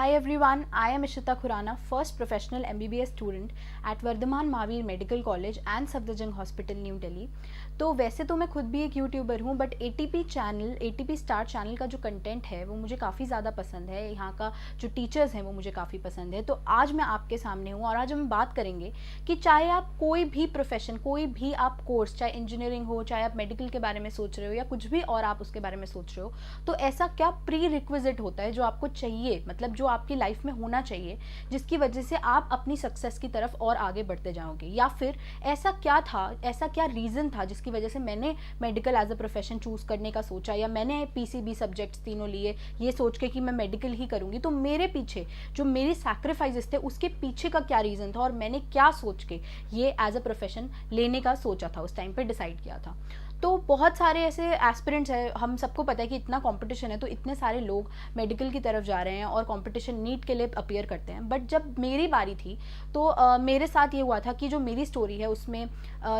Hi everyone, I am Ishita Khurana, first professional MBBS student at Vardhman Mahavir Medical College and Safdarjung Hospital New Delhi. तो वैसे तो मैं खुद भी एक यूट्यूबर हूँ, बट ATP स्टार चैनल का जो कंटेंट है वो मुझे काफ़ी ज़्यादा पसंद है। यहाँ का जो टीचर्स हैं वो मुझे काफ़ी पसंद है। तो आज मैं आपके सामने हूँ और आज हम बात करेंगे कि चाहे आप कोई भी प्रोफेशन, कोई भी आप कोर्स, चाहे इंजीनियरिंग हो, चाहे आप मेडिकल के बारे में सोच रहे हो या कुछ भी और आप उसके बारे में सोच रहे हो, तो ऐसा क्या प्री रिक्विजिट होता है जो आपको चाहिए, मतलब जो आपकी लाइफ में होना चाहिए, जिसकी वजह से आप अपनी सक्सेस की तरफ और आगे बढ़ते जाओगे। या फिर ऐसा क्या रीज़न था जिसकी वजह से मैंने medical as a profession choose करने का सोचा, या मैंने PCB सब्जेक्ट्स तीनों लिए ये सोच के कि मैं मेडिकल ही करूँगी। तो मेरे पीछे जो मेरी सैक्रिफाइसेस थे उसके पीछे का क्या रीज़न था और मैंने क्या सोच के ये एज अ प्रोफेशन लेने का सोचा था, उस टाइम पर डिसाइड किया था। तो बहुत सारे ऐसे एस्पिरेंट्स हैं, हम सबको पता है कि इतना कंपटीशन है, तो इतने सारे लोग मेडिकल की तरफ जा रहे हैं और कंपटीशन नीट के लिए अपीयर करते हैं। बट जब मेरी बारी थी तो मेरे साथ ये हुआ था कि जो मेरी स्टोरी है उसमें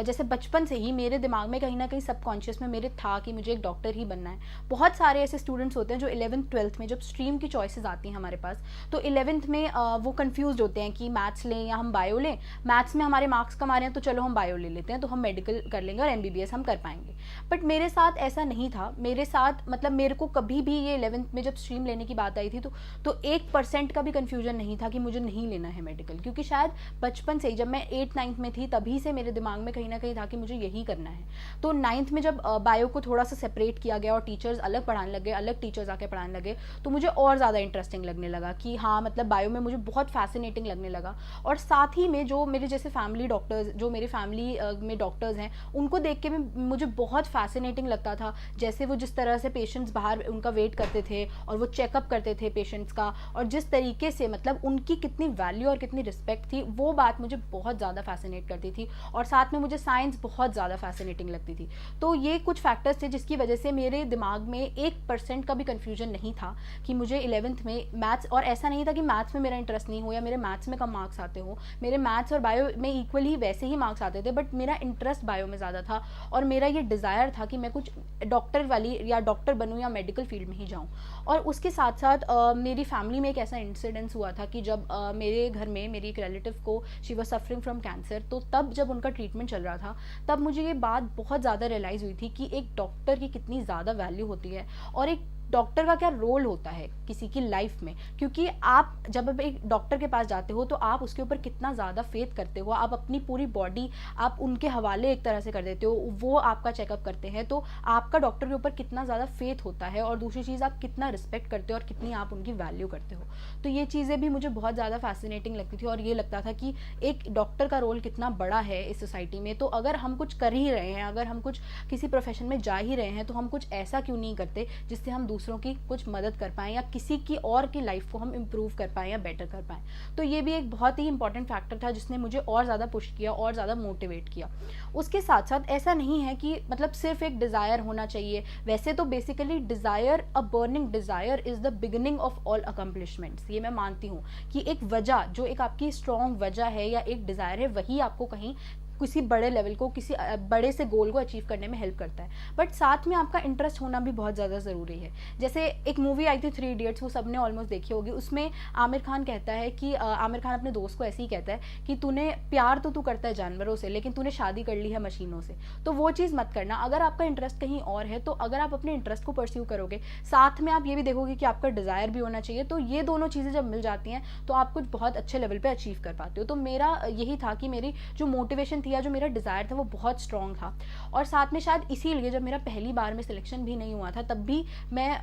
जैसे बचपन से ही मेरे दिमाग में कहीं ना कहीं सबकॉन्शियस में मेरे था कि मुझे एक डॉक्टर ही बनना है। बहुत सारे ऐसे स्टूडेंट्स होते हैं जो 11th-12th में जब स्ट्रीम की चॉइसेस आती हैं हमारे पास, तो 11th में वो कन्फ्यूज होते हैं कि मैथ्स लें या हम बायो लें। मैथ्स में हमारे मार्क्स कम आ रहे हैं तो चलो हम बायो ले लेते हैं, तो हम मेडिकल कर लेंगे और MBBS हम कर पाएंगे। बट मेरे साथ ऐसा नहीं था। मेरे साथ मतलब मेरे को कभी भी ये 11th में जब स्ट्रीम लेने की बात आई थी तो 1% का भी कन्फ्यूजन नहीं था कि मुझे नहीं लेना है मेडिकल, क्योंकि शायद बचपन से ही जब मैं 8th-9th में थी तभी से मेरे दिमाग में कहीं ना कहीं था कि मुझे यही करना है। तो 9th में जब बायो को थोड़ा सा सेपरेट किया गया और टीचर्स अलग पढ़ाने लगे, अलग टीचर्स आके पढ़ाने लगे, तो मुझे और ज़्यादा इंटरेस्टिंग लगने लगा कि हाँ, मतलब बायो में मुझे बहुत फैसिनेटिंग लगने लगा। और साथ ही में जो मेरे जैसे फैमिली डॉक्टर्स, जो मेरी फैमिली में डॉक्टर्स हैं, उनको देख के भी मुझे बहुत फैसिनेटिंग लगता था। जैसे वो जिस तरह से पेशेंट्स बाहर उनका वेट करते थे और वो चेकअप करते थे पेशेंट्स का, और जिस तरीके से मतलब उनकी कितनी वैल्यू और कितनी रिस्पेक्ट थी, वो बात मुझे बहुत ज़्यादा फैसिनेट करती थी। और साथ में मुझे साइंस बहुत ज़्यादा फैसिनेटिंग लगती थी। तो ये कुछ फैक्टर्स थे जिसकी वजह से मेरे दिमाग में 1% का भी कन्फ्यूजन नहीं था कि मुझे 11th में मैथ्स, और ऐसा नहीं था कि मैथ्स में मेरा इंटरेस्ट नहीं हो या मेरे मैथ्स में कम मार्क्स आते हो, मेरे मैथ्स और बायो में इक्वली वैसे ही मार्क्स आते थे, बट मेरा इंटरेस्ट बायो में ज़्यादा था और मेरा ये डिज़ायर था कि मैं कुछ डॉक्टर वाली या डॉक्टर बनूं या मेडिकल फील्ड में ही जाऊं। और उसके साथ साथ मेरी फैमिली में एक ऐसा इंसिडेंस हुआ था कि जब मेरे घर में मेरी एक रिलेटिव को, she was suffering from cancer, तो तब जब उनका ट्रीटमेंट चल रहा था तब मुझे ये बात बहुत ज़्यादा रियलाइज़ हुई थी कि एक डॉक्टर की कितनी ज़्यादा वैल्यू होती है और एक डॉक्टर का क्या रोल होता है किसी की लाइफ में। क्योंकि आप जब एक डॉक्टर के पास जाते हो तो आप उसके ऊपर कितना ज़्यादा फेथ करते हो, आप अपनी पूरी बॉडी आप उनके हवाले एक तरह से कर देते हो, वो आपका चेकअप करते हैं, तो आपका डॉक्टर के ऊपर कितना ज़्यादा फेथ होता है। और दूसरी चीज़, आप कितना रिस्पेक्ट करते हो और कितनी आप उनकी वैल्यू करते हो। तो ये चीज़ें भी मुझे बहुत ज़्यादा फैसिनेटिंग लगती थी और ये लगता था कि एक डॉक्टर का रोल कितना बड़ा है इस सोसाइटी में। तो अगर हम कुछ कर ही रहे हैं, अगर हम कुछ किसी प्रोफेशन में जा ही रहे हैं, तो हम कुछ ऐसा क्यों नहीं करते जिससे हम दूसरों की कुछ मदद कर पाएं या किसी की और की लाइफ को हम इम्प्रूव कर पाएं या बेटर कर पाएं। तो ये भी एक बहुत ही इंपॉर्टेंट फैक्टर था जिसने मुझे और ज़्यादा पुश किया और ज़्यादा मोटिवेट किया। उसके साथ साथ ऐसा नहीं है कि मतलब सिर्फ एक डिज़ायर होना चाहिए। वैसे तो basically desire, a burning desire is the beginning of all accomplishments. ये मैं मानती हूँ कि एक वजह, जो एक आपकी स्ट्रॉन्ग वजह है या एक डिज़ायर है, वही आपको कहीं किसी बड़े लेवल को, किसी बड़े से गोल को अचीव करने में हेल्प करता है। बट साथ में आपका इंटरेस्ट होना भी बहुत ज़्यादा ज़रूरी है। जैसे एक मूवी आई थी 3 इडियट्स, वो सबने ऑलमोस्ट देखी होगी। उसमें आमिर खान कहता है कि आमिर खान अपने दोस्त को ऐसे ही कहता है कि तूने प्यार तो तू करता है जानवरों से, लेकिन तूने शादी कर ली है मशीनों से। तो वो चीज़ मत करना। अगर आपका इंटरेस्ट कहीं और है, तो अगर आप अपने इंटरेस्ट को परस्यू करोगे, साथ में आप ये भी देखोगे कि आपका डिज़ायर भी होना चाहिए, तो ये दोनों चीज़ें जब मिल जाती हैं तो आप कुछ बहुत अच्छे लेवल पर अचीव कर पाते हो। तो मेरा यही था कि मेरी जो मोटिवेशन या जो मेरा डिज़ायर था वो बहुत स्ट्रॉन्ग था। और साथ में शायद इसीलिए जब मेरा पहली बार में सिलेक्शन भी नहीं हुआ था, तब भी मैं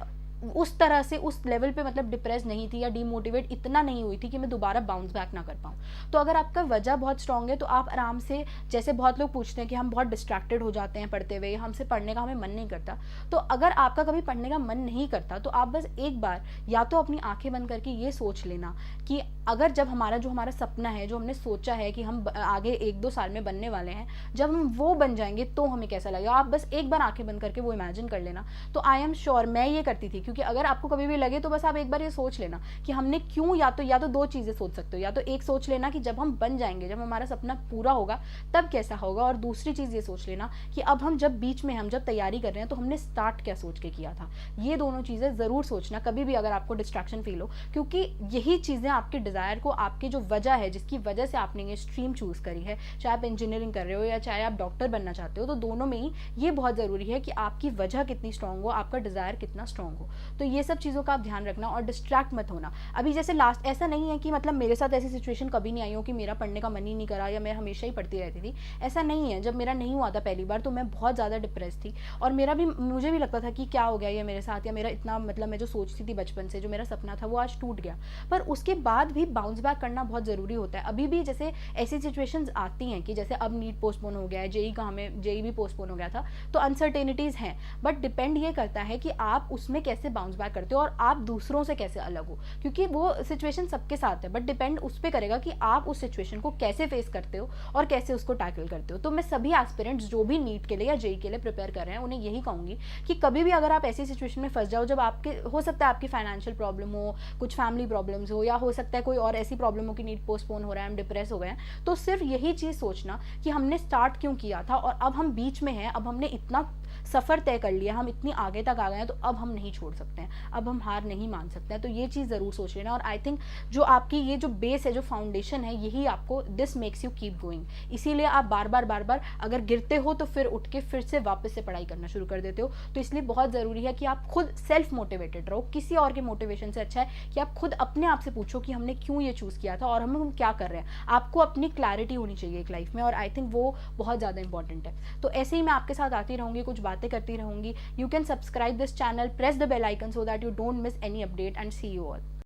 उस तरह से उस लेवल पे मतलब डिप्रेस नहीं थी या डीमोटिवेट इतना नहीं हुई थी कि मैं दोबारा बाउंस बैक ना कर पाऊँ। तो अगर आपका वजह बहुत स्ट्रॉन्ग है तो आप आराम से, जैसे बहुत लोग पूछते हैं कि हम बहुत डिस्ट्रैक्टेड हो जाते हैं पढ़ते हुए, हमसे पढ़ने का हमें मन नहीं करता, तो अगर आपका कभी पढ़ने का मन नहीं करता तो आप बस एक बार या तो अपनी आंखें बंद करके ये सोच लेना कि अगर जब हमारा सपना है, जो हमने सोचा है कि हम आगे 1-2 साल में बनने वाले हैं, जब हम वो बन जाएंगे तो हमें कैसा लगेगा। आप बस एक बार आंखें बंद करके वो इमेजिन कर लेना। तो आई एम श्योर मैं ये करती थी, क्योंकि अगर आपको कभी भी लगे तो बस आप एक बार ये सोच लेना कि हमने क्यों, या तो 2 चीज़ें सोच सकते हो, या तो एक सोच लेना कि जब हम बन जाएंगे, जब हमारा सपना पूरा होगा तब कैसा होगा, और दूसरी चीज़ ये सोच लेना कि अब हम जब बीच में हम जब तैयारी कर रहे हैं तो हमने स्टार्ट क्या सोच के किया था। ये दोनों चीज़ें ज़रूर सोचना कभी भी अगर आपको डिस्ट्रैक्शन फील हो, क्योंकि यही चीज़ें आपके डिज़ायर को, आपकी जो वजह है जिसकी वजह से आपने ये स्ट्रीम चूज़ करी है, चाहे आप इंजीनियरिंग कर रहे हो या चाहे आप डॉक्टर बनना चाहते हो, तो दोनों में ही ये बहुत ज़रूरी है कि आपकी वजह कितनी स्ट्रांग हो, आपका डिज़ायर कितना स्ट्रांग हो। तो ये सब चीज़ों का आप ध्यान रखना और डिस्ट्रैक्ट मत होना। अभी जैसे लास्ट ऐसा नहीं है कि मतलब मेरे साथ ऐसी सिचुएशन कभी नहीं आई हो कि मेरा पढ़ने का मन ही नहीं करा या मैं हमेशा ही पढ़ती रहती थी, ऐसा नहीं है। जब मेरा नहीं हुआ था पहली बार तो मैं बहुत ज़्यादा डिप्रेस थी, और मुझे भी लगता था कि क्या हो गया ये मेरे साथ, या मेरा इतना मतलब मैं जो सोचती थी बचपन से, जो मेरा सपना था वो आज टूट गया। पर उसके बाद भी बाउंस बैक करना बहुत ज़रूरी होता है। अभी भी जैसे ऐसी सिचुएशंस आती हैं कि जैसे अब नीट पोस्टपोन हो गया है, जेई भी पोस्टपोन हो गया था, तो अनसर्टेनिटीज़ हैं, बट डिपेंड ये करता है कि आप उसमें कैसे बाउंस बैक करते हो और आप दूसरों से कैसे अलग हो, क्योंकि वो सिचुएशन सबके साथ है, बट डिपेंड उस पर करेगा कि आप उस सिचुएशन को कैसे फेस करते हो और कैसे उसको टैकल करते हो। तो मैं सभी एस्पिरेंट्स जो भी नीट के लिए या जेई के लिए प्रिपेयर कर रहे हैं उन्हें यही कहूँगी कि कभी भी अगर आप ऐसी सिचुएशन में फंस जाओ, जब आपके हो सकता है आपकी फाइनेंशियल प्रॉब्लम हो, कुछ फैमिली प्रॉब्लम्स हो, या हो सकता है कोई और ऐसी प्रॉब्लम हो कि नीट पोस्टपोन हो रहा है, हम डिप्रेस हो गए हैं, तो सिर्फ यही चीज़ सोचना कि हमने स्टार्ट क्यों किया था, और अब हम बीच में हैं, अब हमने इतना सफ़र तय कर लिया, हम इतनी आगे तक आ गए हैं, तो अब हम नहीं छोड़ सकते हैं, अब हम हार नहीं मान सकते हैं। तो ये चीज़ ज़रूर सोच लेना। और आई थिंक जो आपकी ये जो बेस है, जो फाउंडेशन है, यही आपको this makes you keep going. इसीलिए आप बार बार अगर गिरते हो तो फिर उठ के फिर से वापस से पढ़ाई करना शुरू कर देते हो। तो इसलिए बहुत ज़रूरी है कि आप खुद सेल्फ मोटिवेटेड रहो। किसी और के मोटिवेशन से अच्छा है कि आप खुद अपने आप से पूछो कि हमने क्यों ये चूज़ किया था और हम क्या कर रहे हैं। आपको अपनी क्लैरिटी होनी चाहिए एक लाइफ में, और आई थिंक वो बहुत ज़्यादा इंपॉर्टेंट है। तो ऐसे ही मैं आपके साथ आती रहूँगी, कुछ बातें करती रहूँगी। You can subscribe this channel, press the bell icon so that you don't miss any update, and see you all.